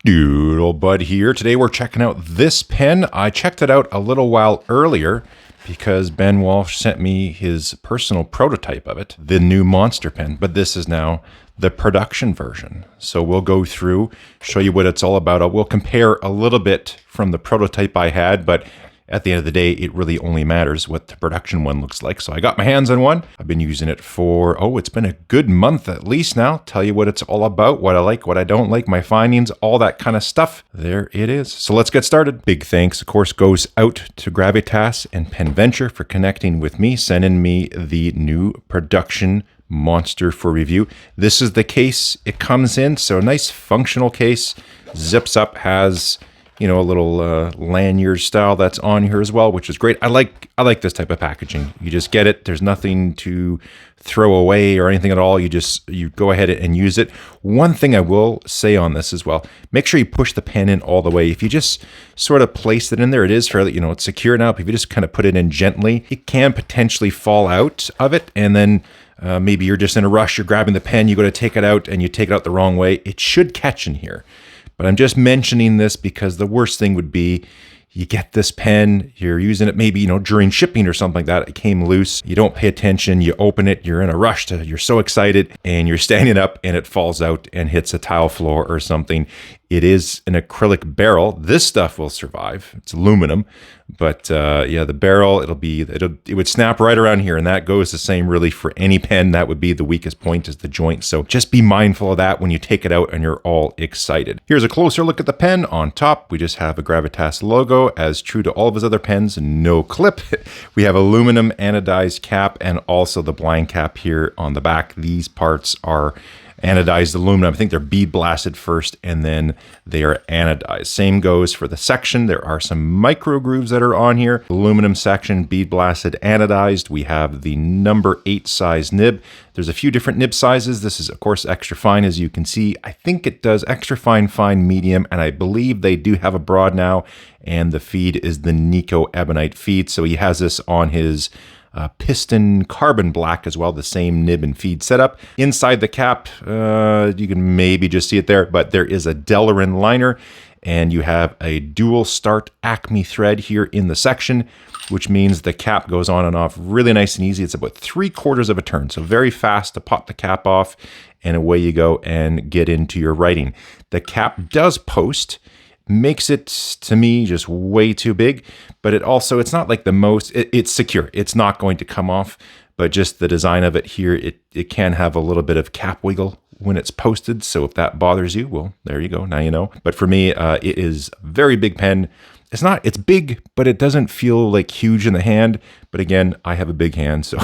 Doodlebud here. Today we're checking out this pen. I checked it out a little while earlier because Ben Walsh sent me his personal prototype of it, the new Monster pen, but this is now the production version. So we'll go through, show you what it's all about. We'll compare a little bit from the prototype I had, but at the end of the day, it really only matters what the production one looks like. So I got my hands on one. I've been using it for, it's been a good month at least now. Tell you what it's all about, what I like, what I don't like, my findings, all that kind of stuff. There it is. So let's get started. Big thanks, of course, goes out to Gravitas and Pen Venture for connecting with me, sending me the new production Monster for review. This is the case it comes in. So a nice functional case, zips up, has a little lanyard style that's on here as well, which is great. I like this type of packaging. You just get it. There's nothing to throw away or anything at all. You go ahead and use it. One thing I will say on this as well, make sure you push the pen in all the way. If you just sort of place it in there, it is fairly, it's secure now. But if you just kind of put it in gently, it can potentially fall out of it. And then maybe you're just in a rush, you're grabbing the pen, you go to take it out and you take it out the wrong way. It should catch in here. But I'm just mentioning this because the worst thing would be you get this pen, you're using it maybe, during shipping or something like that. It came loose. You don't pay attention. You open it. You're in a rush you're so excited and you're standing up and it falls out and hits a tile floor or something. It is an acrylic barrel. This stuff will survive. It's aluminum, but the barrel, it would snap right around here, and that goes the same really for any pen. That would be the weakest point, is the joint. So just be mindful of that when you take it out and you're all excited. Here's a closer look at the pen. On top, we just have a Gravitas logo, as true to all of his other pens. No clip. We have aluminum anodized cap and also the blind cap here on the back. These parts are anodized aluminum. I think they're bead blasted first and then they are anodized. Same goes for the section. There are some micro grooves that are on here. Aluminum section, bead blasted, anodized. We have the number 8 size nib. There's a few different nib sizes. This is of course extra fine, as you can see. I think it does extra fine, fine, medium, and I believe they do have a broad now. And the feed is the Nico Ebonite feed. So he has this on his piston carbon black as well, the same nib and feed setup. Inside the cap, you can maybe just see it there, but there is a Delrin liner, and you have a dual start Acme thread here in the section, which means the cap goes on and off really nice and easy. It's about 3/4 of a turn, so very fast to pop the cap off, and away you go and get into your writing. The cap does post, makes it, to me, just way too big, but it's not like the most, it's secure. It's not going to come off, but just the design of it here, it can have a little bit of cap wiggle when it's posted. So if that bothers you, well, there you go. Now you know. But for me, it is a very big pen. It's big, but it doesn't feel like huge in the hand. But again, I have a big hand. So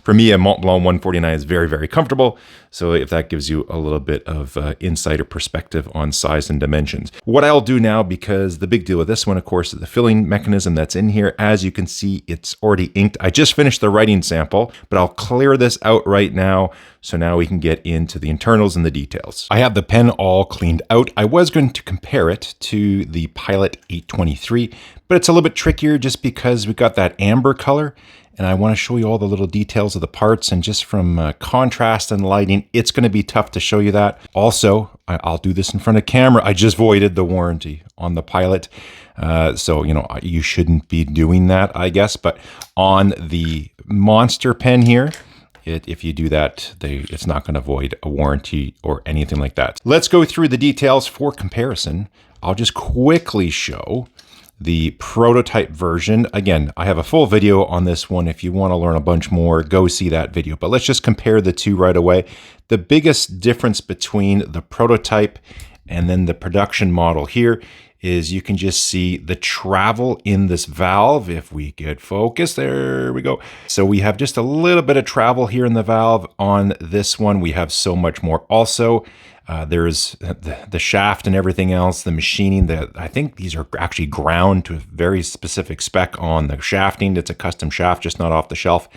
for me, a Mont Blanc 149 is very, very comfortable. So if that gives you a little bit of insight or perspective on size and dimensions. What I'll do now, because the big deal with this one, of course, is the filling mechanism that's in here. As you can see, it's already inked. I just finished the writing sample, but I'll clear this out right now. So now we can get into the internals and the details. I have the pen all cleaned out. I was going to compare it to the Pilot 823, but it's a little bit trickier just because we've got that amber color, and I want to show you all the little details of the parts, and just from contrast and lighting, it's going to be tough to show you that. Also, I'll do this in front of camera. I just voided the warranty on the Pilot. So, you shouldn't be doing that, I guess, but on the Monster pen here, if you do that, it's not going to void a warranty or anything like that. Let's go through the details for comparison. I'll just quickly show the prototype version. Again, I have a full video on this one. If you want to learn a bunch more, go see that video. But let's just compare the two right away. The biggest difference between the prototype and then the production model here is you can just see the travel in this valve. If we get focus, there we go. So we have just a little bit of travel here in the valve. On this one, we have so much more. Also, there's the shaft and everything else, the machining. I think these are actually ground to a very specific spec on the shafting. It's a custom shaft, just not off the shelf.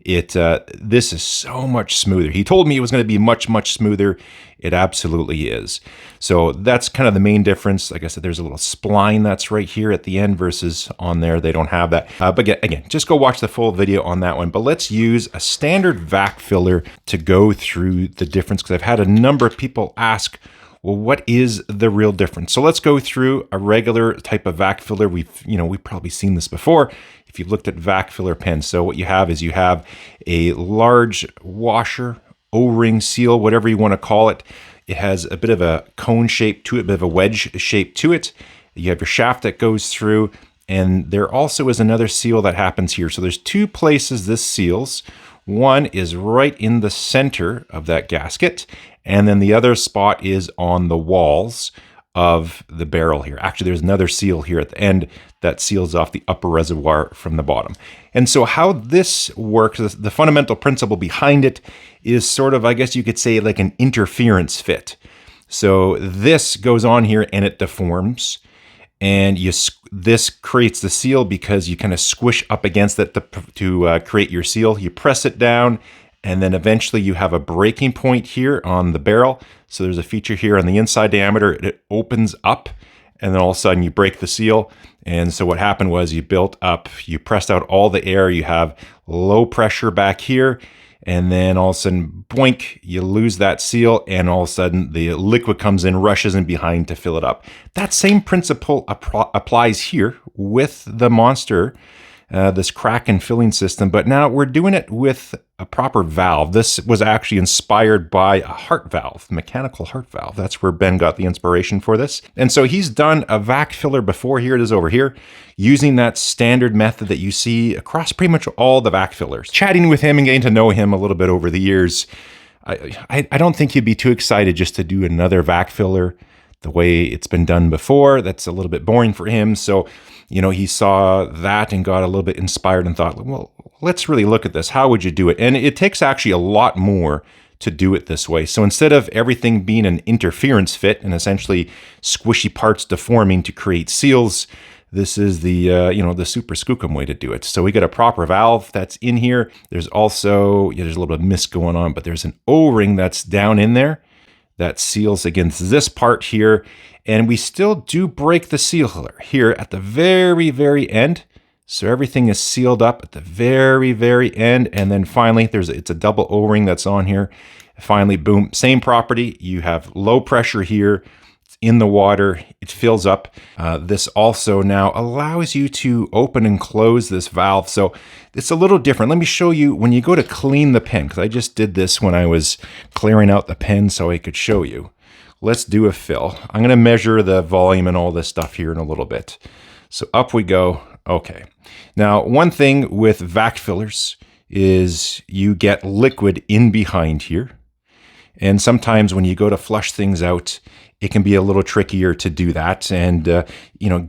This is so much smoother. He told me it was going to be much, much smoother. It absolutely is. So that's kind of the main difference. Like I said, there's a little spline that's right here at the end versus on there. They don't have that. But again, just go watch the full video on that one. But let's use a standard vac filler to go through the difference, because I've had a number of people ask, Well, what is the real difference? So let's go through a regular type of vac filler. We've probably seen this before if you've looked at vac filler pens. So what you have is you have a large washer, O-ring, seal, whatever you want to call it. It has a bit of a cone shape to it, a bit of a wedge shape to it. You have your shaft that goes through, and there also is another seal that happens here. So there's two places this seals. One is right in the center of that gasket, and then the other spot is on the walls of the barrel here. Actually, there's another seal here at the end that seals off the upper reservoir from the bottom. And so how this works, the fundamental principle behind it is sort of, I guess you could say, like an interference fit. So this goes on here and it deforms, and this creates the seal because you kind of squish up against it to create your seal. You press it down, and then eventually you have a breaking point here on the barrel. So there's a feature here on the inside diameter. It opens up, and then all of a sudden you break the seal. And so what happened was you pressed out all the air. You have low pressure back here, and then all of a sudden, boink, you lose that seal, and all of a sudden the liquid comes in, rushes in behind to fill it up. That same principle applies here with the Monster, this crack and filling system, but now we're doing it with a proper valve. This was actually inspired by a heart valve, mechanical heart valve. That's where Ben got the inspiration for this. And so he's done a vac filler before. Here it is over here, using that standard method that you see across pretty much all the vac fillers. Chatting with him and getting to know him a little bit over the years, I don't think he'd be too excited just to do another vac filler the way it's been done before. That's a little bit boring for him. So, he saw that and got a little bit inspired and thought, well, let's really look at this. How would you do it? And it takes actually a lot more to do it this way. So instead of everything being an interference fit and essentially squishy parts deforming to create seals, this is the the super skookum way to do it. So we got a proper valve that's in here. There's also, there's a little bit of mist going on, but there's an O-ring that's down in there that seals against this part here. And we still do break the seal here at the very, very end. So everything is sealed up at the very, very end. And then finally, it's a double O-ring that's on here. Finally, boom, same property. You have low pressure here. It's in the water. It fills up. This also now allows you to open and close this valve. So it's a little different. Let me show you when you go to clean the pen, because I just did this when I was clearing out the pen so I could show you. Let's do a fill. I'm going to measure the volume and all this stuff here in a little bit. So up we go. Okay. Now, one thing with vac fillers is you get liquid in behind here. And sometimes when you go to flush things out, it can be a little trickier to do that. And,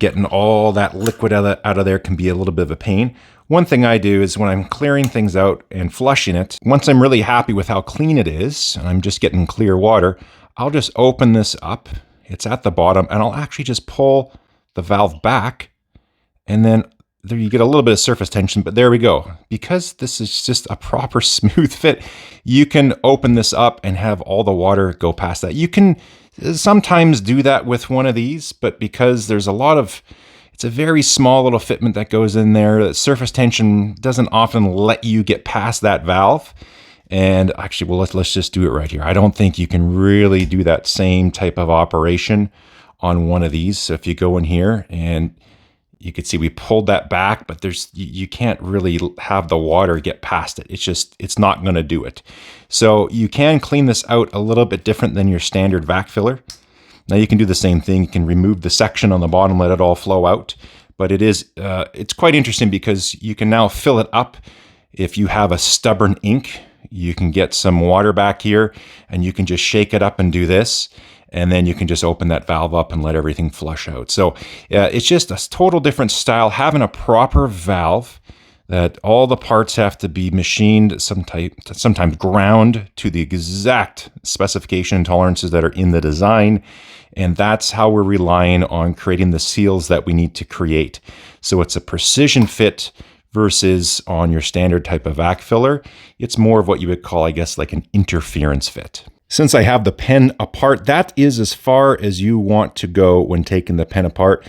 getting all that liquid out of there can be a little bit of a pain. One thing I do is when I'm clearing things out and flushing it, once I'm really happy with how clean it is, and I'm just getting clear water, I'll just open this up. It's at the bottom, and I'll actually just pull the valve back, and then there you get a little bit of surface tension, but there we go. Because this is just a proper smooth fit, you can open this up and have all the water go past that. You can sometimes do that with one of these, but because there's it's a very small little fitment that goes in there, that surface tension doesn't often let you get past that valve. And actually, well, let's just do it right here. I don't think you can really do that same type of operation on one of these. So if you go in here and you can see we pulled that back, but you can't really have the water get past it. It's not going to do it. So you can clean this out a little bit different than your standard vac filler. Now you can do the same thing. You can remove the section on the bottom, let it all flow out. But it's quite interesting because you can now fill it up. If you have a stubborn ink, you can get some water back here and you can just shake it up and do this. And then you can just open that valve up and let everything flush out. So it's just a total different style. Having a proper valve that all the parts have to be machined, sometimes ground to the exact specification and tolerances that are in the design. And that's how we're relying on creating the seals that we need to create. So it's a precision fit versus on your standard type of vac filler. It's more of what you would call, I guess, like an interference fit. Since I have the pen apart, that is as far as you want to go when taking the pen apart.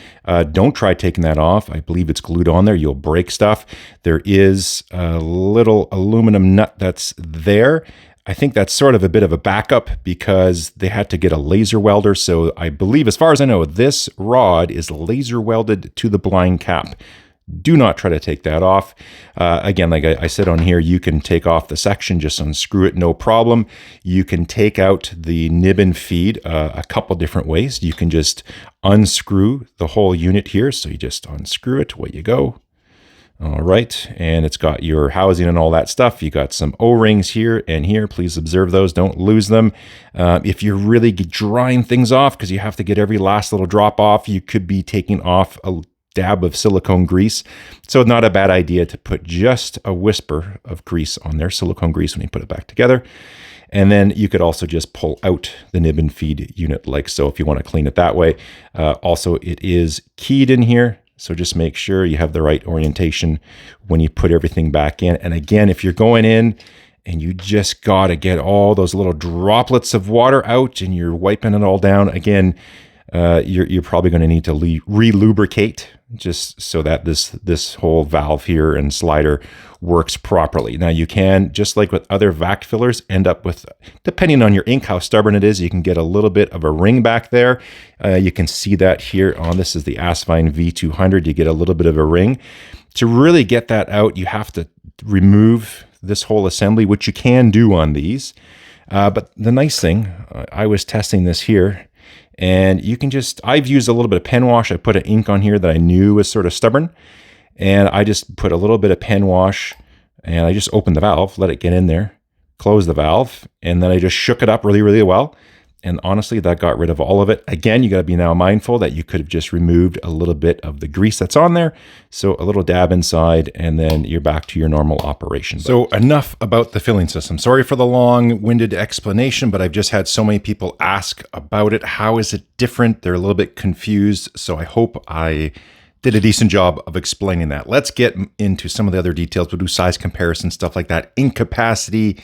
Don't try taking that off. I believe it's glued on there. You'll break stuff. There is a little aluminum nut that's there. I think that's sort of a bit of a backup because they had to get a laser welder. So I believe, as far as I know, this rod is laser welded to the blind cap. Do not try to take that off. Again, like I said on here, you can take off the section, just unscrew it, no problem. You can take out the nib and feed a couple different ways. You can just unscrew the whole unit here. So you just unscrew it, away you go. All right, and it's got your housing and all that stuff. You got some O-rings here and here. Please observe those, don't lose them. If you're really drying things off, because you have to get every last little drop off, you could be taking off a dab of silicone grease. So not a bad idea to put just a whisper of grease on there, silicone grease, when you put it back together. And then you could also just pull out the nib and feed unit like so if you want to clean it that way. Also, it is keyed in here. So just make sure you have the right orientation when you put everything back in. And again, if you're going in and you just got to get all those little droplets of water out and you're wiping it all down, again, you're probably going to need to re-lubricate just so that this whole valve here and slider works properly. Now you can, just like with other vac fillers, end up with, depending on your ink, how stubborn it is, you can get a little bit of a ring back there. You can see that here on, this is the Asvine V200, you get a little bit of a ring. To really get that out, you have to remove this whole assembly, which you can do on these. But the nice thing, I was testing this here, and you can just, I've used a little bit of pen wash. I put an ink on here that I knew was sort of stubborn. And I just put a little bit of pen wash and I just opened the valve, let it get in there, close the valve. And then I just shook it up really, really well. And honestly, that got rid of all of it. Again, you got to be now mindful that you could have just removed a little bit of the grease that's on there. So a little dab inside, and then you're back to your normal operation. So enough about the filling system. Sorry for the long-winded explanation, but I've just had so many people ask about it. How is it different? They're a little bit confused. So I hope I did a decent job of explaining that. Let's get into some of the other details. We'll do size comparison, stuff like that, ink capacity,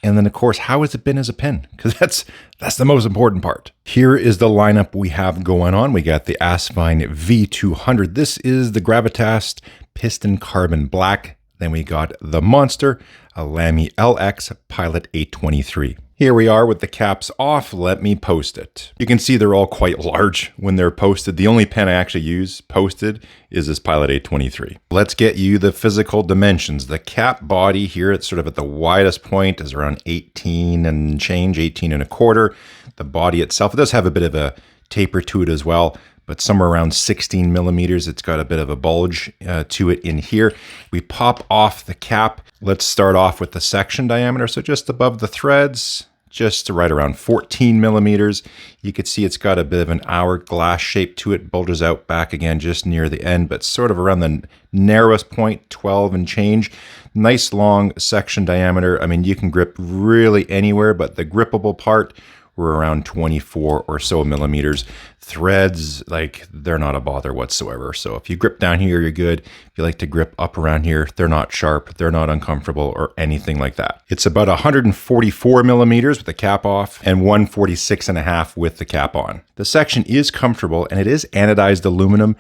and then, of course, how has it been as a pen? Because that's the most important part. Here is the lineup we have going on. We got the Asvine V200. This is the Gravitas Piston Carbon Black. Then we got the Monster, a Lamy LX Pilot 823. Here we are with the caps off. Let me post it. You can see they're all quite large when they're posted. The only pen I actually use posted is this Pilot 823. Let's get you the physical dimensions. The cap body here, it's sort of at the widest point, is around 18 and change, 18 and a quarter. The body itself, it does have a bit of a taper to it as well, but somewhere around 16 millimeters. It's got a bit of a bulge to it in here. We pop off the cap. Let's start off with the section diameter. So just above the threads, just right around 14 millimeters. You can see it's got a bit of an hourglass shape to it, bulges out back again just near the end, but sort of around the narrowest point, 12 and change. Nice long section diameter. I mean, you can grip really anywhere, but the grippable part, we're around 24 or so millimeters. Threads, like, they're not a bother whatsoever. So if you grip down here, you're good. If you like to grip up around here, they're not sharp, they're not uncomfortable or anything like that. It's about 144 millimeters with the cap off and 146.5 with the cap on. The section is comfortable and it is anodized aluminum.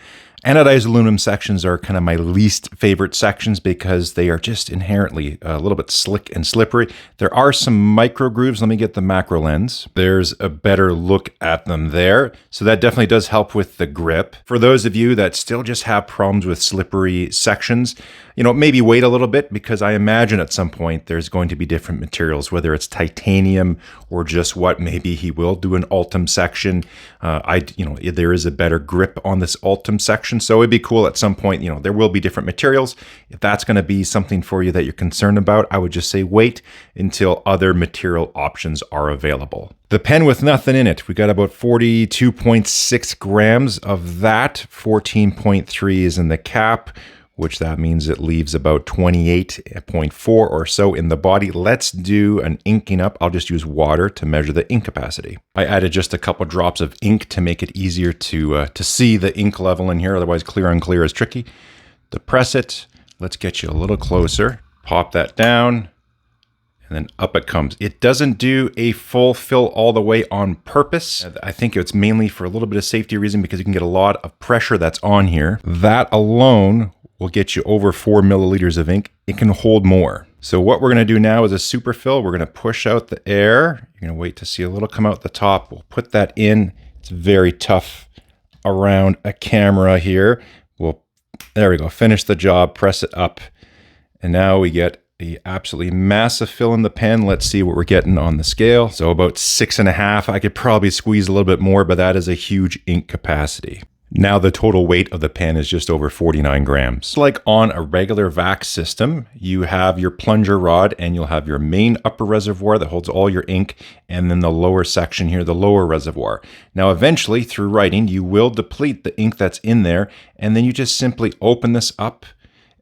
Anodized aluminum sections are kind of my least favorite sections because they are just inherently a little bit slick and slippery. There are some micro grooves. Let me get the macro lens. There's a better look at them there. So that definitely does help with the grip. For those of you that still just have problems with slippery sections, you know, maybe wait a little bit, because I imagine at some point there's going to be different materials, whether it's titanium or just what, maybe he will do an Ultim section. There is a better grip on this Ultim section. So it'd be cool at some point, there will be different materials. If that's going to be something for you that you're concerned about, I would just say wait until other material options are available. The pen with nothing in it, we got about 42.6 grams of that. 14.3 is in the cap, which that means it leaves about 28.4 or so in the body. Let's do an inking up. I'll just use water to measure the ink capacity. I added just a couple drops of ink to make it easier to see the ink level in here. Otherwise, clear on clear is tricky. To press it, let's get you a little closer. Pop that down, and then up it comes. It doesn't do a full fill all the way on purpose. I think it's mainly for a little bit of safety reason, because you can get a lot of pressure that's on here. That alone will get you over 4 milliliters of ink. It can hold more. So what we're going to do now is a super fill. We're going to push out the air. You're going to wait to see a little come out the top. We'll put that in. It's very tough around a camera here. There we go. Finish the job. Press it up. And now we get a absolutely massive fill in the pen. Let's see what we're getting on the scale. So about 6.5. I could probably squeeze a little bit more, but that is a huge ink capacity. Now the total weight of the pen is just over 49 grams. Like on a regular vac system, you have your plunger rod and you'll have your main upper reservoir that holds all your ink, and then the lower section here, the lower reservoir. Now eventually through writing, you will deplete the ink that's in there, and then you just simply open this up,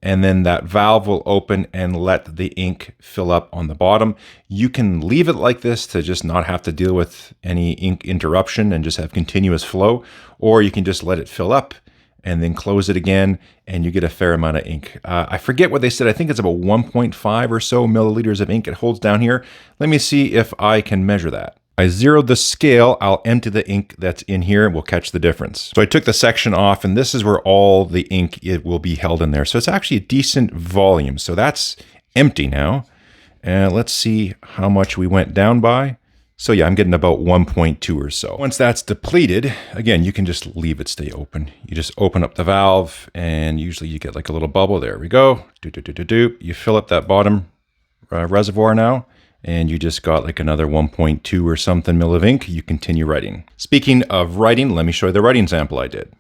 and then that valve will open and let the ink fill up on the bottom. You can leave it like this to just not have to deal with any ink interruption and just have continuous flow, or you can just let it fill up and then close it again and you get a fair amount of ink. I forget what they said. I think it's about 1.5 or so milliliters of ink it holds down here. Let me see if I can measure that. I zeroed the scale, I'll empty the ink that's in here and we'll catch the difference. So I took the section off and this is where all the ink it will be held in there. So it's actually a decent volume. So that's empty now. And let's see how much we went down by. So yeah, I'm getting about 1.2 or so. Once that's depleted, again, you can just leave it stay open. You just open up the valve and usually you get like a little bubble. There we go. You fill up that bottom reservoir now. And you just got like another 1.2 or something mil of ink. You continue writing. Speaking of writing, let me show you the writing sample I did.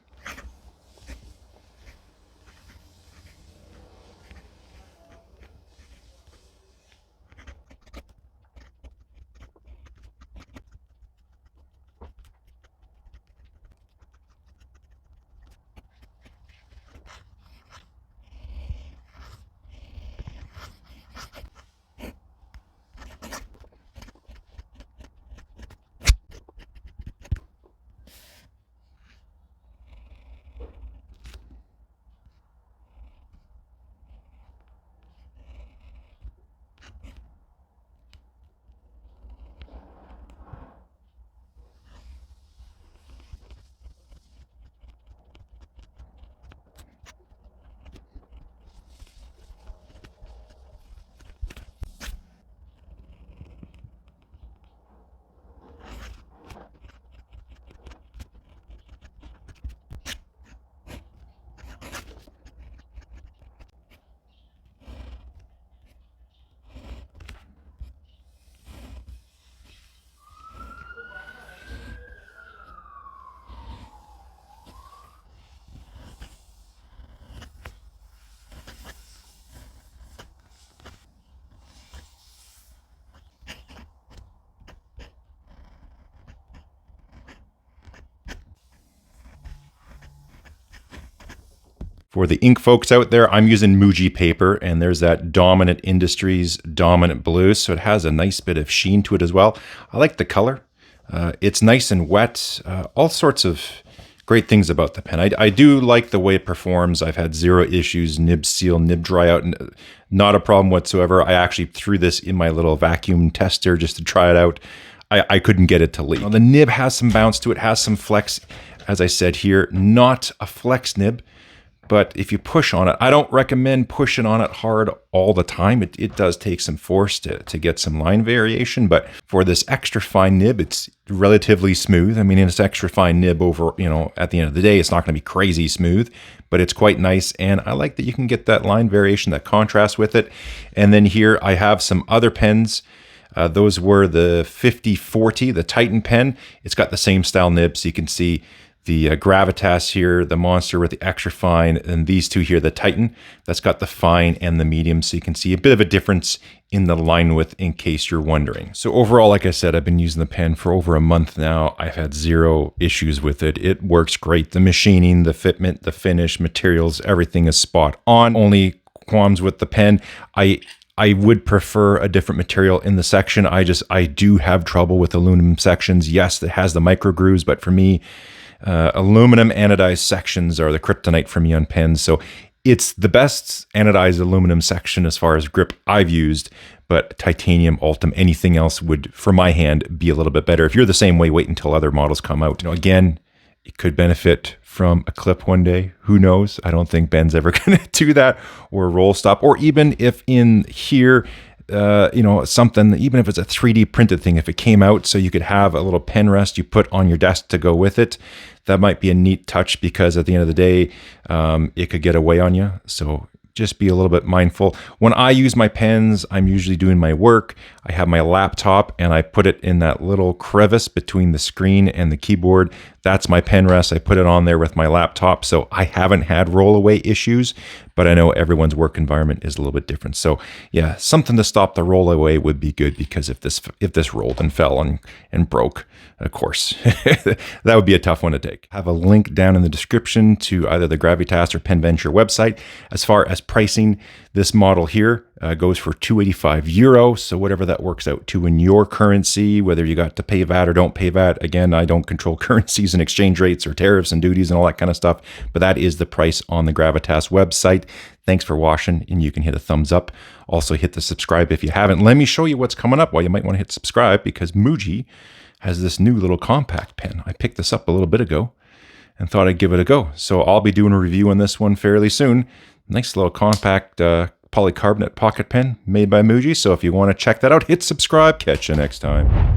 For the ink folks out there, I'm using Muji paper, and there's that Dominant Industries Dominant Blue, so it has a nice bit of sheen to it as well. I like the color. It's nice and wet. All sorts of great things about the pen. I do like the way it performs. I've had zero issues, nib seal, nib dry out, not a problem whatsoever. I actually threw this in my little vacuum tester just to try it out. I couldn't get it to leak. Now, the nib has some bounce to it, has some flex. As I said here, not a flex nib. But if you push on it, I don't recommend pushing on it hard all the time. It does take some force to get some line variation, but for this extra fine nib, it's relatively smooth. I mean, it's extra fine nib over, at the end of the day, it's not going to be crazy smooth, but it's quite nice. And I like that you can get that line variation, that contrast with it. And then here I have some other pens. Those were the 5040, the Titan pen. It's got the same style nib, so you can see the Gravitas here, the Monster with the extra fine, and these two here, the Titan, that's got the fine and the medium, so you can see a bit of a difference in the line width in case you're wondering. So overall, like I said, I've been using the pen for over a month now. I've had zero issues with it. It works great. The machining, the fitment, the finish, materials, everything is spot on. Only qualms with the pen. I would prefer a different material in the section. I do have trouble with aluminum sections. Yes, it has the micro grooves, but for me, aluminum anodized sections are the kryptonite for me on pens. So it's the best anodized aluminum section as far as grip I've used, but titanium, Ultim, anything else would, for my hand, be a little bit better. If you're the same way, wait until other models come out. Again, It could benefit from a clip one day. Who knows? I don't think Ben's ever going to do that, or a roll stop, or even if in here, something, even if it's a 3D printed thing, if it came out so you could have a little pen rest you put on your desk to go with it, that might be a neat touch, because at the end of the day, it could get away on you. So just be a little bit mindful. When I use my pens, I'm usually doing my work. I have my laptop and I put it in that little crevice between the screen and the keyboard. That's my pen rest. I put it on there with my laptop. So I haven't had rollaway issues, but I know everyone's work environment is a little bit different. So yeah, something to stop the rollaway would be good, because if this rolled and fell and broke, of course, that would be a tough one to take. I have a link down in the description to either the Gravitas or Pen Venture website. As far as pricing, this model here goes for €285. So whatever that works out to in your currency, whether you got to pay VAT or don't pay VAT. Again, I don't control currencies and exchange rates or tariffs and duties and all that kind of stuff, but that is the price on the Gravitas website. Thanks for watching, and you can hit a thumbs up. Also hit the subscribe if you haven't. Let me show you what's coming up. Well, you might want to hit subscribe, because Muji has this new little compact pen. I picked this up a little bit ago and thought I'd give it a go. So I'll be doing a review on this one fairly soon. Nice little compact polycarbonate pocket pen made by Muji. So if you want to check that out, hit subscribe. Catch you next time.